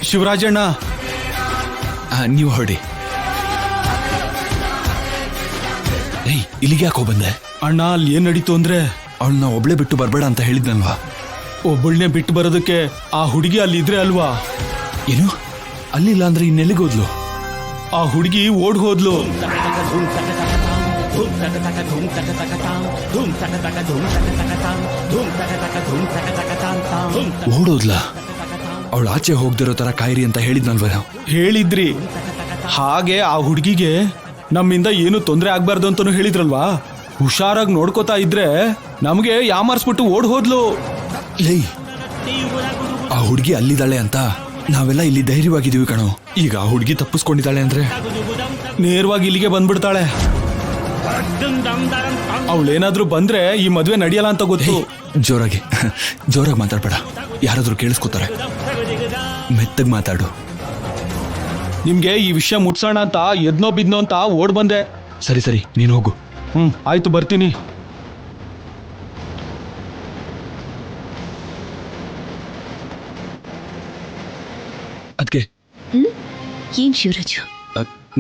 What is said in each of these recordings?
ಶಿವರಾಜಣ್ಣ, ನೀವು ಹೊರಡಿ. ಏಯ್, ಇಲ್ಲಿಗೆ ಯಾಕೋ ಬಂದೆ? ಅಣ್ಣ ಅಲ್ಲಿ ಏನ್ ನಡೀತು ಅಂದ್ರೆ, ಅವಳನ್ನ ಒಬ್ಳೆ ಬಿಟ್ಟು ಬರ್ಬೇಡ ಅಂತ ಹೇಳಿದ್ನಲ್ವಾ? ಒಬ್ಬಳನ್ನೇ ಬಿಟ್ಟು ಬರೋದಕ್ಕೆ ಆ ಹುಡುಗಿ ಅಲ್ಲಿ ಇದ್ರೆ ಅಲ್ವಾ? ಏನು, ಅಲ್ಲಿಲ್ಲ ಅಂದ್ರೆ ಇನ್ನೆಲ್ಲಿಗೋದ್ಲು? ಆ ಹುಡುಗಿ ಓಡ್ ಹೋದ್ಲು. ಓಡೋದ್ಲ? ಅವಳು ಆಚೆ ಹೋಗ್ದಿರೋ ತರ ಕಾಯಿರಿ ಅಂತ ಹೇಳಿದ್ನಲ್ವ? ಹೇಳಿದ್ರಿ. ಹಾಗೆ ಆ ಹುಡುಗಿಗೆ ನಮ್ಮಿಂದ ಏನು ತೊಂದರೆ ಆಗ್ಬಾರ್ದು ಅಂತಾನು ಹೇಳಿದ್ರಲ್ವಾ? ಹುಷಾರಾಗಿ ನೋಡ್ಕೋತಾ ಇದ್ರೆ ನಮ್ಗೆ ಯಾಮಾರ್ಸ್ಬಿಟ್ಟು ಓಡ್ ಹೋದ್ಲು. ಲೈ, ಆ ಹುಡುಗಿ ಅಲ್ಲಿದ್ದಾಳೆ ಅಂತ ನಾವೆಲ್ಲ ಇಲ್ಲಿ ಧೈರ್ಯವಾಗಿದ್ದೀವಿ ಕಣೋ. ಈಗ ಆ ಹುಡುಗಿ ತಪ್ಪಿಸ್ಕೊಂಡಿದ್ದಾಳೆ ಅಂದ್ರೆ ನೇರವಾಗಿ ಇಲ್ಲಿಗೆ ಬಂದ್ಬಿಡ್ತಾಳೆ. ಅವಳೇನಾದ್ರೂ ಬಂದ್ರೆ ಈ ಮದ್ವೆ ನಡೆಯಲ್ಲ ಅಂತ ಗೊತ್ತು. ಜೋರಾಗಿ ಮಾತಾಡ್ಬೇಡ, ಯಾರಾದ್ರೂ ಕೇಳಿಸ್ಕೊತಾರೆ. ಮೆತ್ತಗ್ ಮಾತಾಡು. ನಿಮ್ಗೆ ಈ ವಿಷಯ ಮುಟ್ಸೋಣ ಅಂತ ಎದ್ನೋ ಬಿದ್ನೋ ಅಂತ ಓಡ್ ಬಂದೆ. ಸರಿ, ನೀನು ಹೋಗು. ಆಯ್ತು, ಬರ್ತೀನಿ. ಅದಕ್ಕೆ ಏನ್ ಶಿವರಾಜು?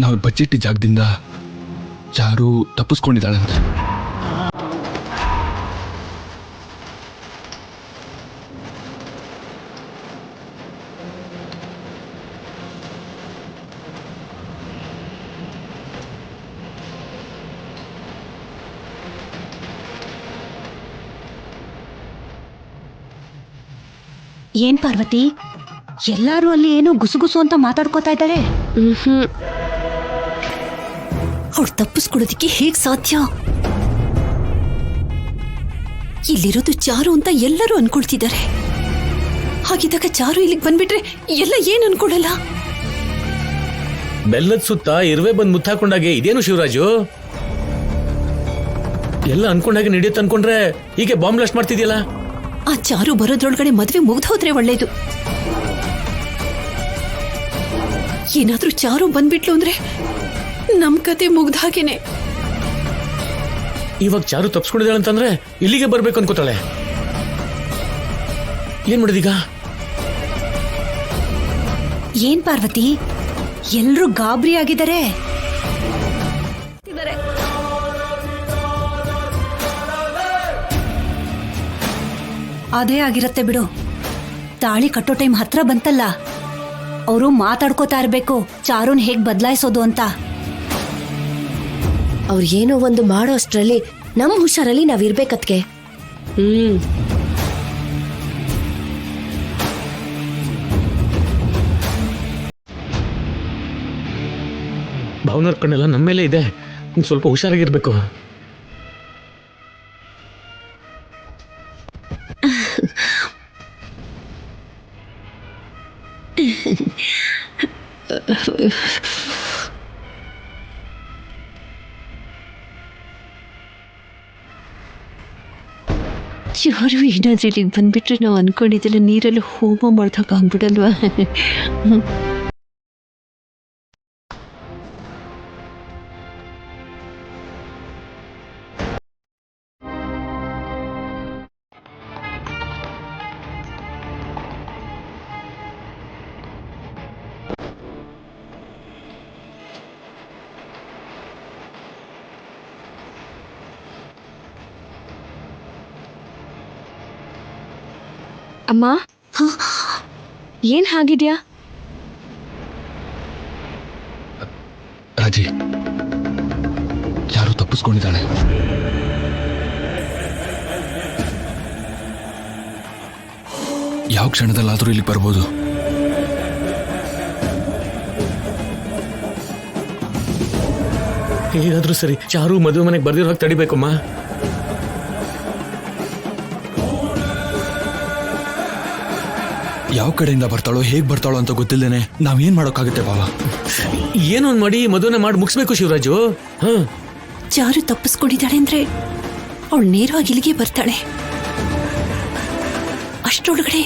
ನಾವು ಬಚ್ಚಿಟ್ಟ ಜಾಗದಿಂದ ಚಾರು ತಪ್ಪಿಸ್ಕೊಂಡಿದ್ದಾಳಂತೆ. ಏನ್ ಪಾರ್ವತಿ, ಎಲ್ಲಾರು ಅಲ್ಲಿ ಏನೋ ಗುಸುಗುಸು ಅಂತ ಮಾತಾಡ್ಕೋತಾ ಇದ್ದಾಳೆ. ಅವಳು ತಪ್ಪಿಸ್ಕೊಡೋದಿಕ್ಕೆ ಹೇಗ್ ಸಾಧ್ಯ? ಇಲ್ಲಿರೋದು ಚಾರು ಅಂತ ಎಲ್ಲರೂ ಅನ್ಕೊಳ್ತಿದ್ದಾರೆ. ಹಾಗಿದ್ದಾಗ ಚಾರು ಇಲ್ಲಿಗೆ ಬಂದ್ಬಿಟ್ರೆ ಎಲ್ಲ ಏನ್ ಅನ್ಕೊಡಲ್ಲ? ಬೆಲ್ಲದ ಸುತ್ತ ಇರುವೆ ಬಂದ್ ಮುತ್ತಾಕೊಂಡಾಗೆ ಇದೇನು ಶಿವರಾಜು? ಎಲ್ಲ ಅನ್ಕೊಂಡಾಗೆ ನಡೆಯುತ್ತೆ ಅನ್ಕೊಂಡ್ರೆ ಹೀಗೆ ಬಾಂಬ್ ಬ್ಲಾಸ್ಟ್ ಮಾಡ್ತಿದ್ಯಲ್ಲ? ಆ ಚಾರು ಬರೋದ್ರೊಳಗಡೆ ಮದ್ವೆ ಮುಗ್ದು ಹೋದ್ರೆ ಒಳ್ಳೇದು. ಏನಾದ್ರೂ ಚಾರು ಬಂದ್ಬಿಟ್ಲು ಅಂದ್ರೆ ನಮ್ ಕತೆ ಮುಗ್ದ ಹಾಗೇನೆ. ಇವಾಗ ಚಾರು ತಪ್ಸ್ಕೊಂಡಿದ್ದಾಳೆ ಅಂತಂದ್ರೆ ಇಲ್ಲಿಗೆ ಬರ್ಬೇಕು ಅನ್ಕೋತಾಳೆ. ಏನ್ ಮಾಡೋದೀಗ? ಏನ್ ಪಾರ್ವತಿ, ಎಲ್ರೂ ಗಾಬರಿ ಆಗಿದ್ದಾರೆ. ಅದೇ ಆಗಿರತ್ತೆ ಬಿಡು. ತಾಳಿ ಕಟ್ಟೋ ಟೈಮ್ ಹತ್ರ ಬಂತಲ್ಲ, ಅವರು ಮಾತಾಡ್ಕೋತಾ ಇರ್ಬೇಕು ಚಾರುನ್ ಹೇಗ್ ಬದಲಾಯಿಸೋದು ಅಂತ. ಅವ್ರು ಏನೋ ಒಂದು ಮಾಡೋ ಅಷ್ಟ್ರಲ್ಲಿ ನಮ್ ಹುಷಾರಲ್ಲಿ ನಾವಿರ್ಬೇಕತ್ಗೆ. ಭಾವನವ್ರ ಕಣ್ಣೆಲ್ಲ ನಮ್ಮ ಮೇಲೆ ಇದೆ, ಸ್ವಲ್ಪ ಹುಷಾರಾಗಿರ್ಬೇಕು. ಯಾರು ಏನಾದ್ರೂ ಇಲ್ಲಿಗೆ ಬಂದ್ಬಿಟ್ರೆ ನಾವು ಅನ್ಕೊಂಡಿದ್ದೆಲ್ಲ ನೀರಲ್ಲಿ ಹೋಮ ಮಾಡ್ದಾಗ ಆಗ್ಬಿಡಲ್ವಾ? ಅಮ್ಮ, ಏನ್ ಹಾಗಿದ್ಯಾ? ರಾಜಿ, ಯಾರು ತಪ್ಪಿಸ್ಕೊಂಡಿದ್ದಾಳೆ. ಯಾವ ಕ್ಷಣದಲ್ಲಾದ್ರೂ ಇಲ್ಲಿಗೆ ಬರ್ಬೋದು. ಹೇಗಾದ್ರೂ ಸರಿ ಚಾರು ಮದುವೆ ಮನೆಗೆ ಬರ್ದಿರೋ ಹಾಗೆ ತಡಿಬೇಕಮ್ಮ. ಯಾವ ಕಡೆಯಿಂದ ಬರ್ತಾಳೋ, ಹೇಗ್ ಬರ್ತಾಳೋ ಅಂತ ಗೊತ್ತಿಲ್ದೇನೆ ನಾವೇನ್ ಮಾಡೋಕ್ಕಾಗುತ್ತೆ ಬಾವ? ಏನೊಂದ್ ಮಾಡಿ ಮದುವೆನ ಮಾಡಿ ಮುಗಿಸ್ಬೇಕು ಶಿವರಾಜು. ಚಾರು ತಪ್ಪಿಸ್ಕೊಂಡಿದ್ದಾಳೆ ಅಂದ್ರೆ ಅವಳು ನೇರವಾಗಿ ಇಲ್ಲಿಗೆ ಬರ್ತಾಳೆ. ಅಷ್ಟರೊಳಗಡೆ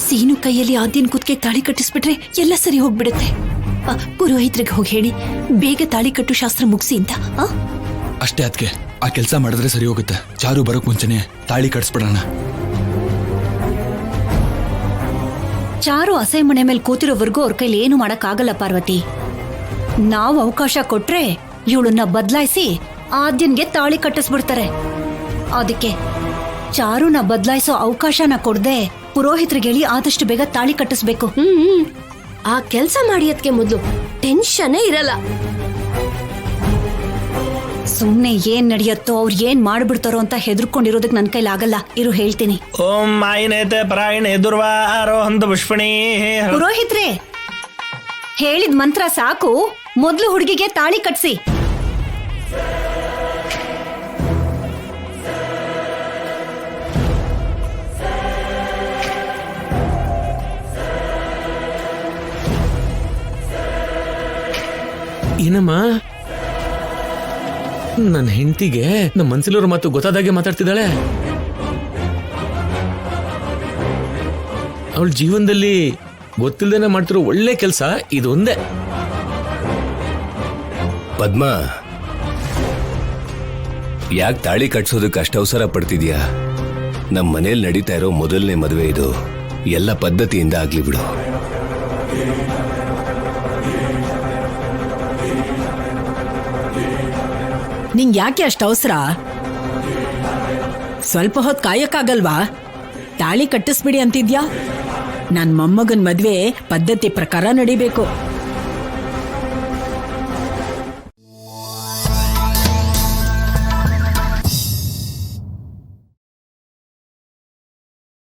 ಸೀನು ಕೈಯಲ್ಲಿ ಆದ್ಯನ್ ಕುತ್ತಿಗೆ ತಾಳಿ ಕಟ್ಟಿಸ್ಬಿಟ್ರೆ ಎಲ್ಲ ಸರಿ ಹೋಗ್ಬಿಡುತ್ತೆ. ಪುರೋಹಿತ್ರಿಗೆ ಹೋಗಿ ಹೇಳಿ ಬೇಗ ತಾಳಿ ಕಟ್ಟು ಶಾಸ್ತ್ರ ಮುಗಿಸಿ ಅಂತ. ಅಷ್ಟೇ ಅದಕ್ಕೆ ಆ ಕೆಲಸ ಮಾಡಿದ್ರೆ ಸರಿ ಹೋಗುತ್ತೆ. ಚಾರು ಬರೋಕ್ ಮುಂಚೆನೆ ತಾಳಿ ಕಟ್ಸ್ಬಿಡೋಣ. ಚಾರು ಅಸಹ್ಯ ಮೇಲೆ ಕೂತಿರೋವರೆಗೂ ಅವ್ರ ಕೈಲಿ ಏನು ಮಾಡಕ್ಕಾಗಲ್ಲ ಪಾರ್ವತಿ. ನಾವು ಅವಕಾಶ ಕೊಟ್ರೆ ಇವಳನ್ನ ಬದಲಾಯಿಸಿ ಆದ್ಯನ್ಗೆ ತಾಳಿ ಕಟ್ಟಿಸ್ಬಿಡ್ತಾರೆ. ಅದಕ್ಕೆ ಚಾರುನ ಬದಲಾಯಿಸೋ ಅವಕಾಶನ ಕೊಡದೆ ಪುರೋಹಿತರಿಗೆ ಹೇಳಿ ಆದಷ್ಟು ಬೇಗ ತಾಳಿ ಕಟ್ಟಿಸ್ಬೇಕು. ಆ ಕೆಲ್ಸ ಮಾಡಿ ಅದಕ್ಕೆ ಮೊದ್ಲು ಟೆನ್ಷನ್ನೇ ಇರಲ್ಲ. ಸುಮ್ನೆ ಏನ್ ನಡೆಯತ್ತೋ ಅವ್ರು ಏನ್ ಮಾಡ್ಬಿಡ್ತಾರೋ ಅಂತ ಹೆದರ್ಕೊಂಡಿರೋದಕ್ ನನ್ ಕೈಲಾಗಲ್ಲ. ಇರು ಹೇಳ್ತೀನಿ. ಓಂ ಮಾಯಿನೇತೆ ಪರಾಯಣೆ ದುರ್ವಾರೋಹಂತ ಪುಷ್ಪಣಿ. ಪುರೋಹಿತ್ರೆ, ಹೇಳಿದ ಮಂತ್ರ ಸಾಕು, ಮೊದ್ಲು ಹುಡುಗಿಗೆ ತಾಳಿ ಕಟ್ಸಿ. ಏನಮ್ಮ, ನನ್ನ ಹೆಂಡತಿಗೆ ನಮ್ಮ ಮನ್ಸಿಲವ್ರ ಮಾತು ಗೊತ್ತಾದಾಗೆ ಮಾತಾಡ್ತಿದ್ದಾಳೆ. ಅವಳ ಜೀವನದಲ್ಲಿ ಗೊತ್ತಿಲ್ದೇನೆ ಮಾಡ್ತಿರೋ ಒಳ್ಳೆ ಕೆಲಸ ಇದೊಂದೇ. ಪದ್ಮ, ಯಾಕೆ ತಾಳಿ ಕಟ್ಸೋದಕ್ಕೆ ಅಷ್ಟು ಅವಸರ ಪಡ್ತಿದ್ಯಾ? ನಮ್ಮ ಮನೇಲಿ ನಡೀತಾ ಇರೋ ಮೊದಲನೇ ಮದುವೆ ಇದು. ಎಲ್ಲ ಪದ್ಧತಿಯಿಂದ ಆಗ್ಲಿ ಬಿಡು. ನಿಂಗ್ ಯಾಕೆ ಅಷ್ಟು ಅವಸರ? ಸ್ವಲ್ಪ ಹೊತ್ತು ಕಾಯಕ್ಕಾಗಲ್ವಾ? ತಾಳಿ ಕಟ್ಟಿಸ್ಬಿಡಿ ಅಂತಿದ್ಯಾ? ನನ್ ಮೊಮ್ಮಗನ್ ಮದ್ವೆ ಪದ್ಧತಿ ಪ್ರಕಾರ ನಡಿಬೇಕು.